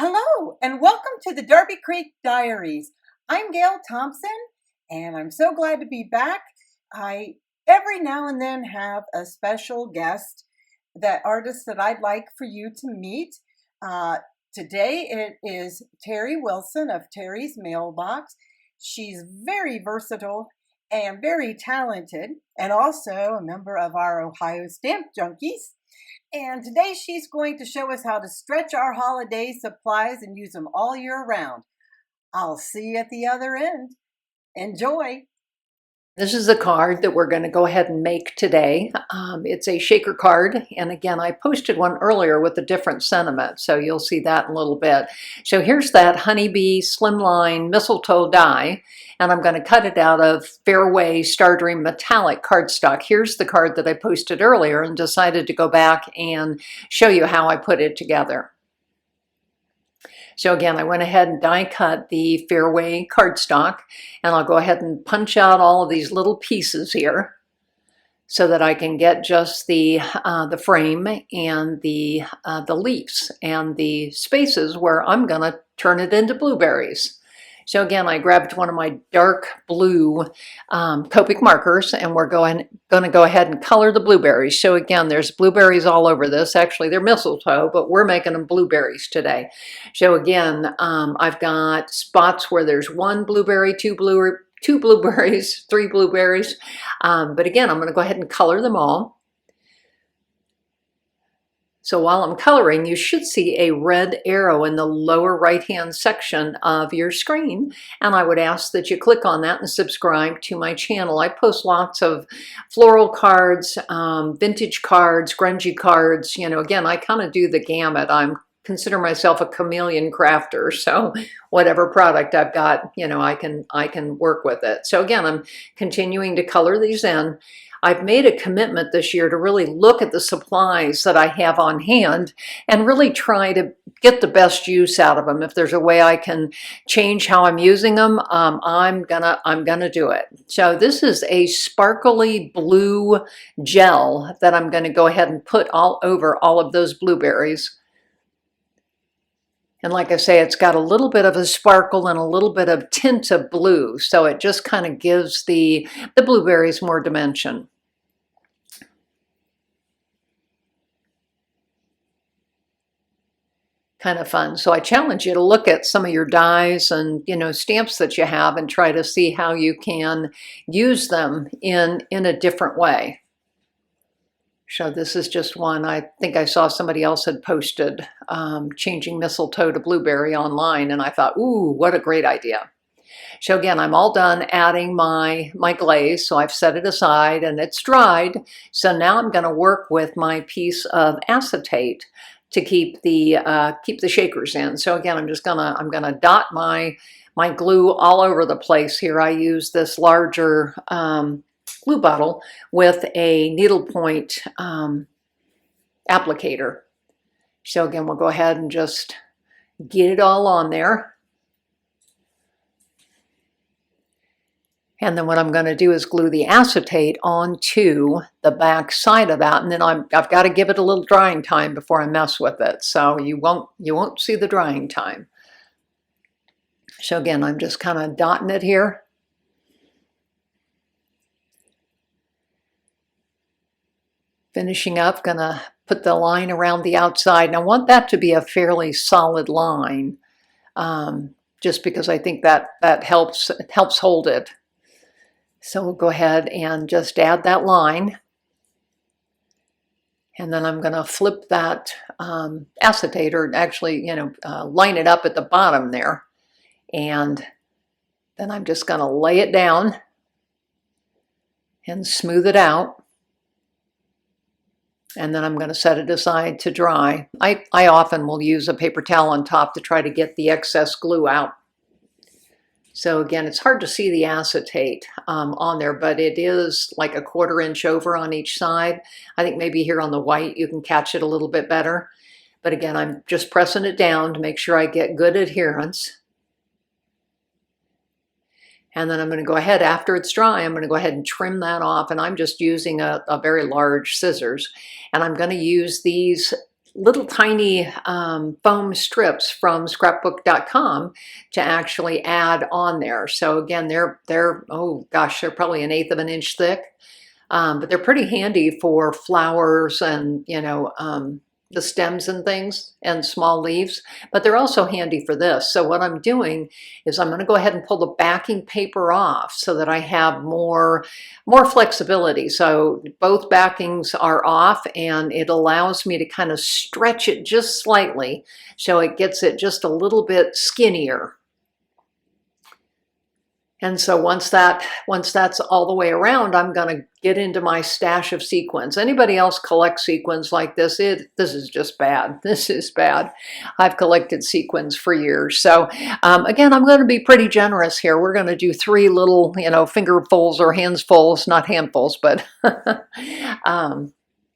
Hello and welcome to the Darby Creek Diaries. I'm Gail Thompson and I'm so glad to be back. I every now and then have a special guest, artist that I'd like for you to meet. Today it is Teri Wilson of Teri's Mailbox. She's very versatile and very talented and also a member of our Ohio Stamp Junkies. And today she's going to show us how to stretch our holiday supplies and use them all year round. I'll see you at the other end. Enjoy. This is the card that we're going to go ahead and make today. It's a shaker card, and again, I posted one earlier with a different sentiment, so you'll see that in a little bit. So here's that Honeybee Slimline Mistletoe die, and I'm going to cut it out of Fairway Star Dream Metallic cardstock. Here's the card that I posted earlier and decided to go back and show you how I put it together. So again, I went ahead and die cut the Fairway cardstock, and I'll go ahead and punch out all of these little pieces here so that I can get just the frame and the leaves and the spaces where I'm gonna turn it into blueberries. So again, I grabbed one of my dark blue Copic markers, and we're going to go ahead and color the blueberries. So again, there's blueberries all over this. Actually, they're mistletoe, but we're making them blueberries today. So again, I've got spots where there's one blueberry, two blueberries, three blueberries. But again, I'm going to go ahead and color them all. So while I'm coloring, you should see a red arrow in the lower right-hand section of your screen, and I would ask that you click on that and subscribe to my channel. I post lots of floral cards, vintage cards, grungy cards. You know, again, I kind of do the gamut. I consider myself a chameleon crafter, so whatever product I've got, you know, I can work with it. So again, I'm continuing to color these in. I've made a commitment this year to really look at the supplies that I have on hand and really try to get the best use out of them. If there's a way I can change how I'm using them, I'm gonna do it. So this is a sparkly blue gel that I'm gonna go ahead and put all over all of those blueberries. And like I say, it's got a little bit of a sparkle and a little bit of tint of blue, so it just kind of gives the blueberries more dimension. Kind of fun. So I challenge you to look at some of your dies and, you know, stamps that you have and try to see how you can use them in a different way. So this is just one. I think I saw somebody else had posted changing mistletoe to blueberry online, and I thought, ooh, what a great idea. So again, I'm all done adding my glaze, so I've set it aside and it's dried. So now I'm going to work with my piece of acetate to keep the shakers in. So again, I'm gonna dot my glue all over the place here. I use this larger glue bottle with a needlepoint applicator. So again, we'll go ahead and just get it all on there. And then what I'm going to do is glue the acetate onto the back side of that, and then I've got to give it a little drying time before I mess with it. So you won't see the drying time. So again, I'm just kind of dotting it here. Finishing up, gonna put the line around the outside, and I want that to be a fairly solid line, just because I think that helps hold it. So we'll go ahead and just add that line. And then I'm going to flip that acetate, or actually, you know, line it up at the bottom there. And then I'm just going to lay it down and smooth it out. And then I'm going to set it aside to dry. I often will use a paper towel on top to try to get the excess glue out. So again, it's hard to see the acetate on there, but it is like a 1/4 inch over on each side. I think maybe here on the white you can catch it a little bit better. But again, I'm just pressing it down to make sure I get good adherence. And then I'm going to go ahead, after it's dry, I'm going to go ahead and trim that off. And I'm just using a very large scissors. And I'm going to use these little tiny foam strips from scrapbook.com to actually add on there. So again, they're oh gosh, they're probably 1/8 of an inch thick, but they're pretty handy for flowers and the stems and things and small leaves, but they're also handy for this. So what I'm doing is I'm going to go ahead and pull the backing paper off so that I have more flexibility. So both backings are off, and it allows me to kind of stretch it just slightly so it gets it just a little bit skinnier. And so once that's all the way around, I'm going to get into my stash of sequins. Anybody else collect sequins like this? This is just bad. This is bad. I've collected sequins for years. So again, I'm going to be pretty generous here. We're going to do 3 little, fingerfuls or handsfuls, not handfuls, but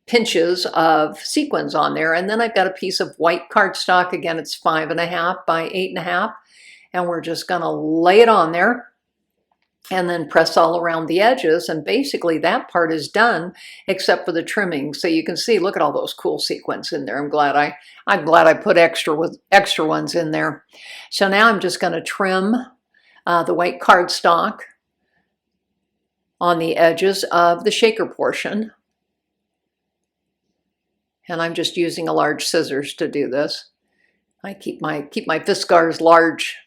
pinches of sequins on there. And then I've got a piece of white cardstock. Again, it's 5.5 by 8.5. And we're just going to lay it on there and then press all around the edges, and basically that part is done except for the trimming. So you can see, look at all those cool sequins in there. I'm glad I put extra ones in there. So now I'm just going to trim the white cardstock on the edges of the shaker portion, and I'm just using a large scissors to do this. I keep my Fiskars large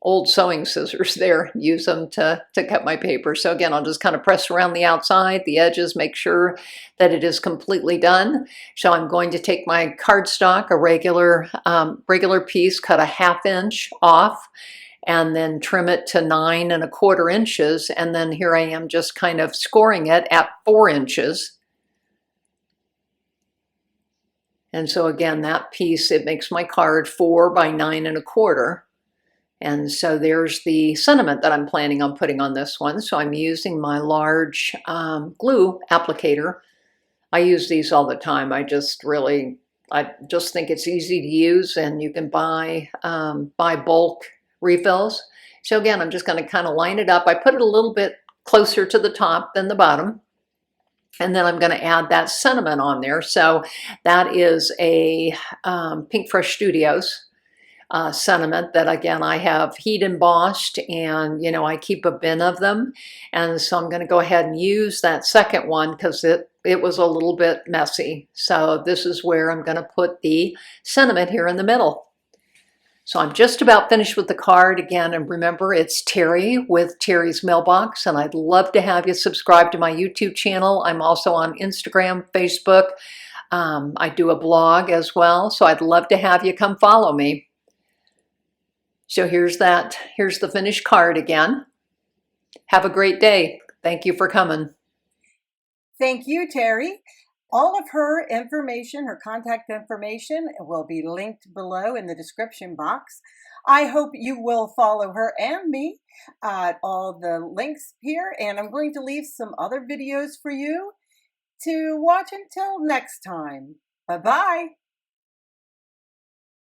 old sewing scissors there, use them to cut my paper. So again, I'll just kind of press around the outside, the edges, make sure that it is completely done. So I'm going to take my cardstock, a regular piece, cut a 1/2 inch off, and then trim it to 9.25 inches. And then here I am just kind of scoring it at 4 inches. And so again, that piece, it makes my card 4 by 9.25. And so there's the sentiment that I'm planning on putting on this one. So I'm using my large glue applicator. I use these all the time. I just think it's easy to use, and you can buy bulk refills. So again, I'm just going to kind of line it up. I put it a little bit closer to the top than the bottom. And then I'm going to add that sentiment on there. So that is a PinkFresh Studios sentiment that, again, I have heat embossed, and I keep a bin of them. And so I'm going to go ahead and use that second one because it was a little bit messy. So this is where I'm going to put the sentiment here in the middle. So I'm just about finished with the card again. And remember, it's Teri with Teri's Mailbox, and I'd love to have you subscribe to my YouTube channel. I'm also on Instagram, Facebook. I do a blog as well. So I'd love to have you come follow me. So here's the finished card again. Have a great day. Thank you for coming. Thank you, Teri. All of her information, her contact information, will be linked below in the description box. I hope you will follow her and me at all the links here, and I'm going to leave some other videos for you to watch until next time. Bye-bye.